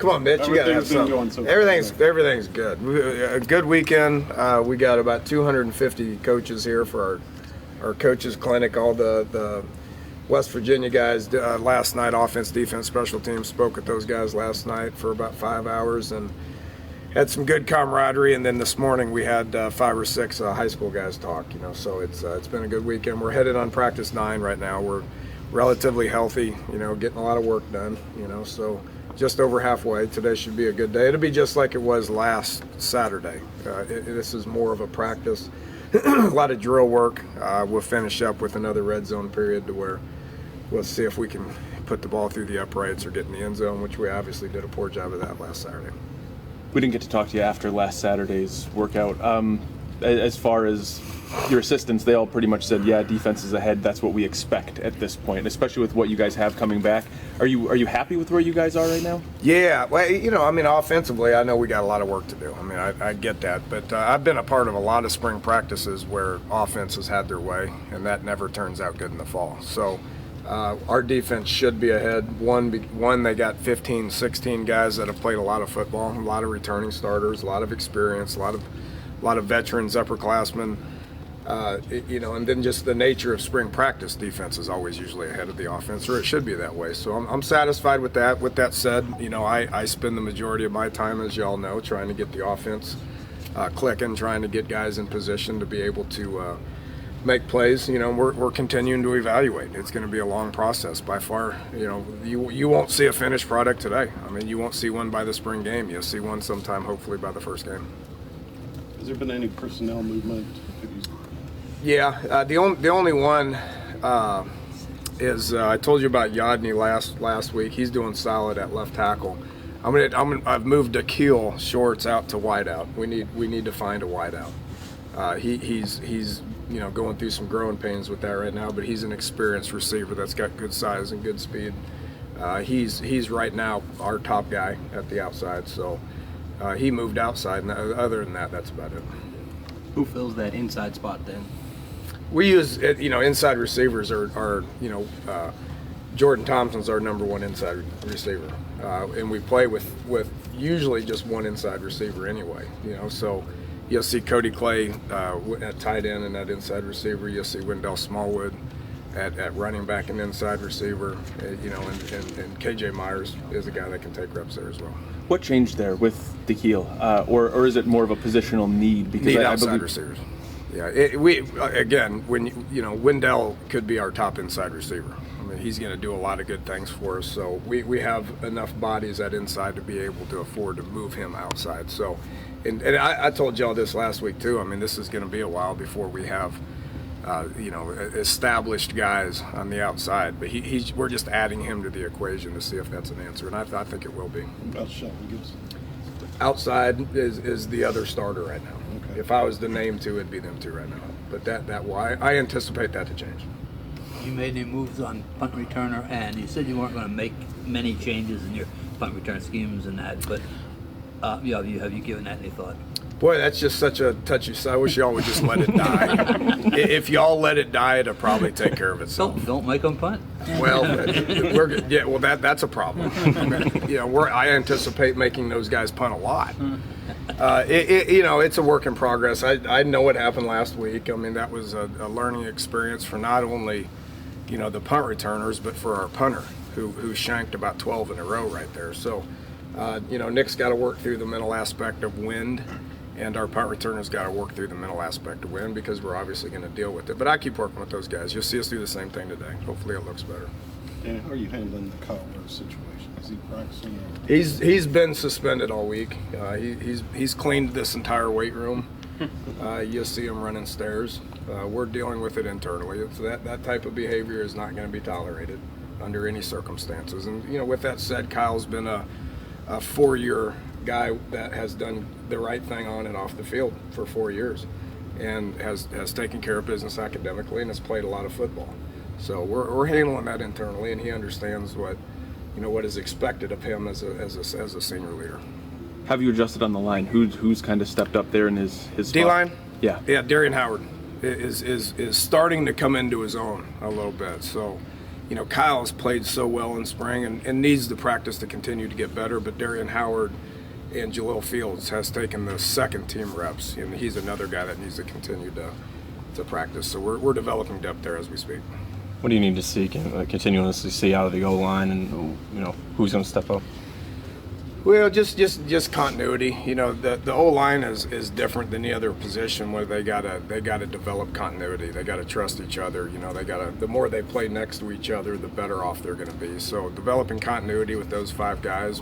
Come on, Mitch. You got to have something. Everything's good. A good weekend. We got about 250 coaches here for our coaches clinic. All the West Virginia guys last night, offense, defense, special teams, spoke with those guys last night for about 5 hours and had some good camaraderie. And then this morning we had 5 or 6 high school guys talk. So it's been a good weekend. We're headed on practice 9 right now. We're relatively healthy. Getting a lot of work done. So just over halfway. Today should be a good day. It'll be just like it was last Saturday. This is more of a practice. A lot of drill work. We'll finish up with another red zone period to where we'll see if we can put the ball through the uprights or get in the end zone, which we obviously did a poor job of that last Saturday. We didn't get to talk to you after last Saturday's workout. As far as your assistants, they all pretty much said, yeah, defense is ahead. That's what we expect at this point, especially with what you guys have coming back. Are you happy with where you guys are right now? Yeah, well, offensively, I know we got a lot of work to do. I get that, but I've been a part of a lot of spring practices where offense has had their way, and that never turns out good in the fall. So our defense should be ahead. One, they got 15, 16 guys that have played a lot of football, a lot of returning starters, a lot of experience, a lot of veterans, upperclassmen. And then just the nature of spring practice, defense is always usually ahead of the offense, or it should be that way. So I'm satisfied with that. With that said, I spend the majority of my time, as y'all know, trying to get the offense clicking, trying to get guys in position to be able to make plays. We're continuing to evaluate. It's going to be a long process. By far, you won't see a finished product today. You won't see one by the spring game. You'll see one sometime, hopefully, by the first game. Has there been any personnel movement? Yeah, the only one is I told you about Yodney last week. He's doing solid at left tackle. I've moved Akil Shorts out to wideout. We need to find a wideout. He's going through some growing pains with that right now, but he's an experienced receiver that's got good size and good speed. He's right now our top guy at the outside, so he moved outside, and other than that, that's about it. Who fills that inside spot then? We use inside receivers are Jordan Thompson's our number one inside receiver, and we play with usually just one inside receiver anyway. So you'll see Cody Clay at tight end and that inside receiver. You'll see Wendell Smallwood at running back and inside receiver. And KJ Myers is a guy that can take reps there as well. What changed there with Akil, or is it more of a positional need? Because need outside receivers. Yeah, Wendell could be our top inside receiver. He's going to do a lot of good things for us. So we have enough bodies at inside to be able to afford to move him outside. So, and I told y'all this last week too. This is going to be a while before we have, established guys on the outside. But we're just adding him to the equation to see if that's an answer, and I think it will be. About Shelton Gibson. Outside is the other starter right now. Okay. If I was to name two, it'd be them two right now. But I anticipate that to change. You made any moves on punt returner, and you said you weren't going to make many changes in your punt return schemes and that, but have you given that any thought? Boy, that's just such a touchy. I wish y'all would just let it die. If y'all let it die, it'll probably take care of itself. Don't make them punt. Well, that's a problem. I anticipate making those guys punt a lot. It's a work in progress. I know what happened last week. That was a learning experience for not only, the punt returners, but for our punter who shanked about 12 in a row right there. So, Nick's got to work through the mental aspect of wind, and our punt returners got to work through the mental aspect of wind because we're obviously going to deal with it. But I keep working with those guys. You'll see us do the same thing today. Hopefully it looks better. And how are you handling the Kyle Lewis situation? Is he practicing? He's been suspended all week. He's cleaned this entire weight room. You'll see him running stairs. We're dealing with it internally. That type of behavior is not going to be tolerated under any circumstances. And with that said, Kyle's been a 4-year guy that has done the right thing on and off the field for 4 years, and has taken care of business academically and has played a lot of football. So we're handling that internally, and he understands what is expected of him as a senior leader. Have you adjusted on the line? Who's kind of stepped up there in his D-line? Yeah. Yeah, Darian Howard is starting to come into his own a little bit. So, you know, Kyle's played so well in spring and needs the practice to continue to get better, but Darian Howard and Jalil Fields has taken the second team reps, and he's another guy that needs to continue to practice. So we're developing depth there as we speak. What do you need to see, continuously see out of the goal line, and you know who's going to step up? Well, just continuity. You know, the O-line is different than the other position where they gotta develop continuity. They gotta trust each other. You know, the more they play next to each other, the better off they're gonna be. So developing continuity with those 5 guys,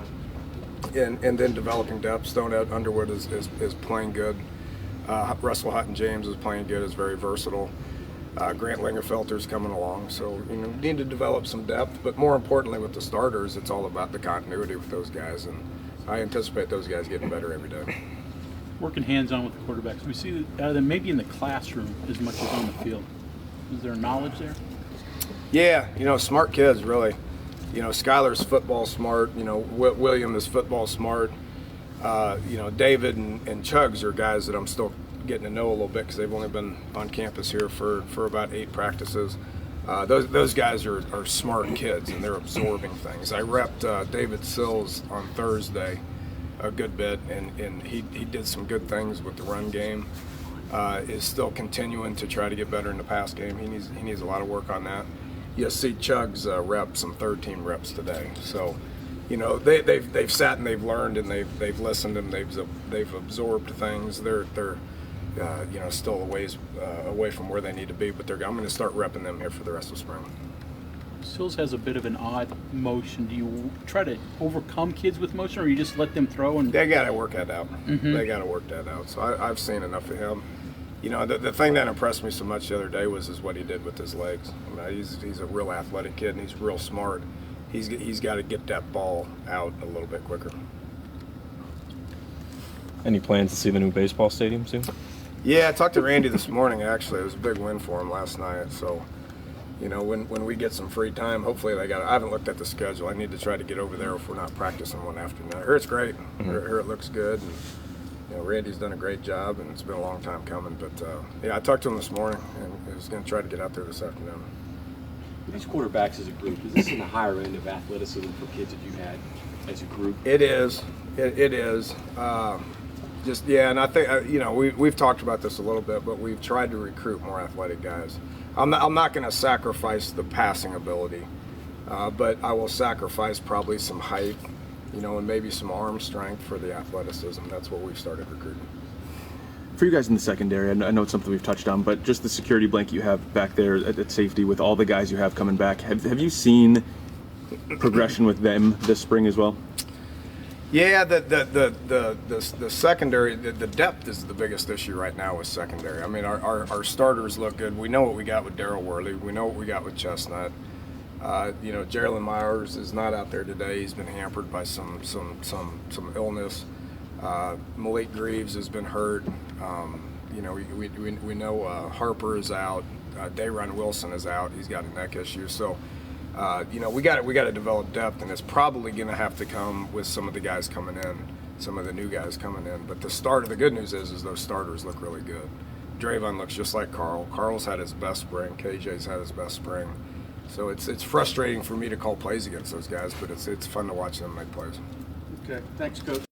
and then developing depth. Stone Underwood is playing good. Russell Hutton James is playing good. Is very versatile. Grant Lingerfelter's coming along, so you know, need to develop some depth. But more importantly, with the starters, it's all about the continuity with those guys, and I anticipate those guys getting better every day. Working hands-on with the quarterbacks, we see them maybe in the classroom as much as on the field. Is there knowledge there? Yeah, you know, smart kids, really. You know, Skylar's football smart. You know, William is football smart. You know, David and Chugs are guys that I'm still getting to know a little bit because they've only been on campus here for about 8 practices. Those guys are smart kids, and they're absorbing things. I repped David Sills on Thursday a good bit, and he did some good things with the run game. Is still continuing to try to get better in the pass game. He needs a lot of work on that. You'll see Chugs rep some third-team reps today. So, you know, they've sat and they've learned and they've listened and they've absorbed things. They're you know, still a ways away from where they need to be, but I'm going to start repping them here for the rest of spring. Sills has a bit of an odd motion. Do you try to overcome kids with motion, or you just let them throw? And they got to work that out. Mm-hmm. They got to work that out. So I've seen enough of him. You know, the thing that impressed me so much the other day was what he did with his legs. I mean, he's a real athletic kid, and he's real smart. He's got to get that ball out a little bit quicker. Any plans to see the new baseball stadium soon? Yeah, I talked to Randy this morning, actually. It was a big win for him last night. So, you know, when we get some free time, hopefully I haven't looked at the schedule. I need to try to get over there if we're not practicing one afternoon. I heard it's great. I heard it looks good. And, you know, Randy's done a great job, and it's been a long time coming. But, yeah, I talked to him this morning, and I was going to try to get out there this afternoon. With these quarterbacks as a group, is this in the higher end of athleticism for kids that you had as a group? It is. It is. Just, yeah, and I think, you know, we've talked about this a little bit, but we've tried to recruit more athletic guys. I'm not going to sacrifice the passing ability, but I will sacrifice probably some height, you know, and maybe some arm strength for the athleticism. That's what we've started recruiting. For you guys in the secondary, I know it's something we've touched on, but just the security blanket you have back there at safety with all the guys you have coming back, have you seen progression with them this spring as well? Yeah, the secondary, the depth is the biggest issue right now with secondary. I mean, our starters look good. We know what we got with Darryl Worley. We know what we got with Chestnut. You know, Jalen Myers is not out there today. He's been hampered by some illness. Malik Greaves has been hurt. You know, we know Harper is out. Dayron Wilson is out. He's got a neck issue. So, you know, we got to develop depth, and it's probably going to have to come with some of the guys coming in, some of the new guys coming in. But the good news is those starters look really good. Drayvon looks just like Carl. Carl's had his best spring. KJ's had his best spring. So it's frustrating for me to call plays against those guys, but it's fun to watch them make plays. Okay, thanks, Coach.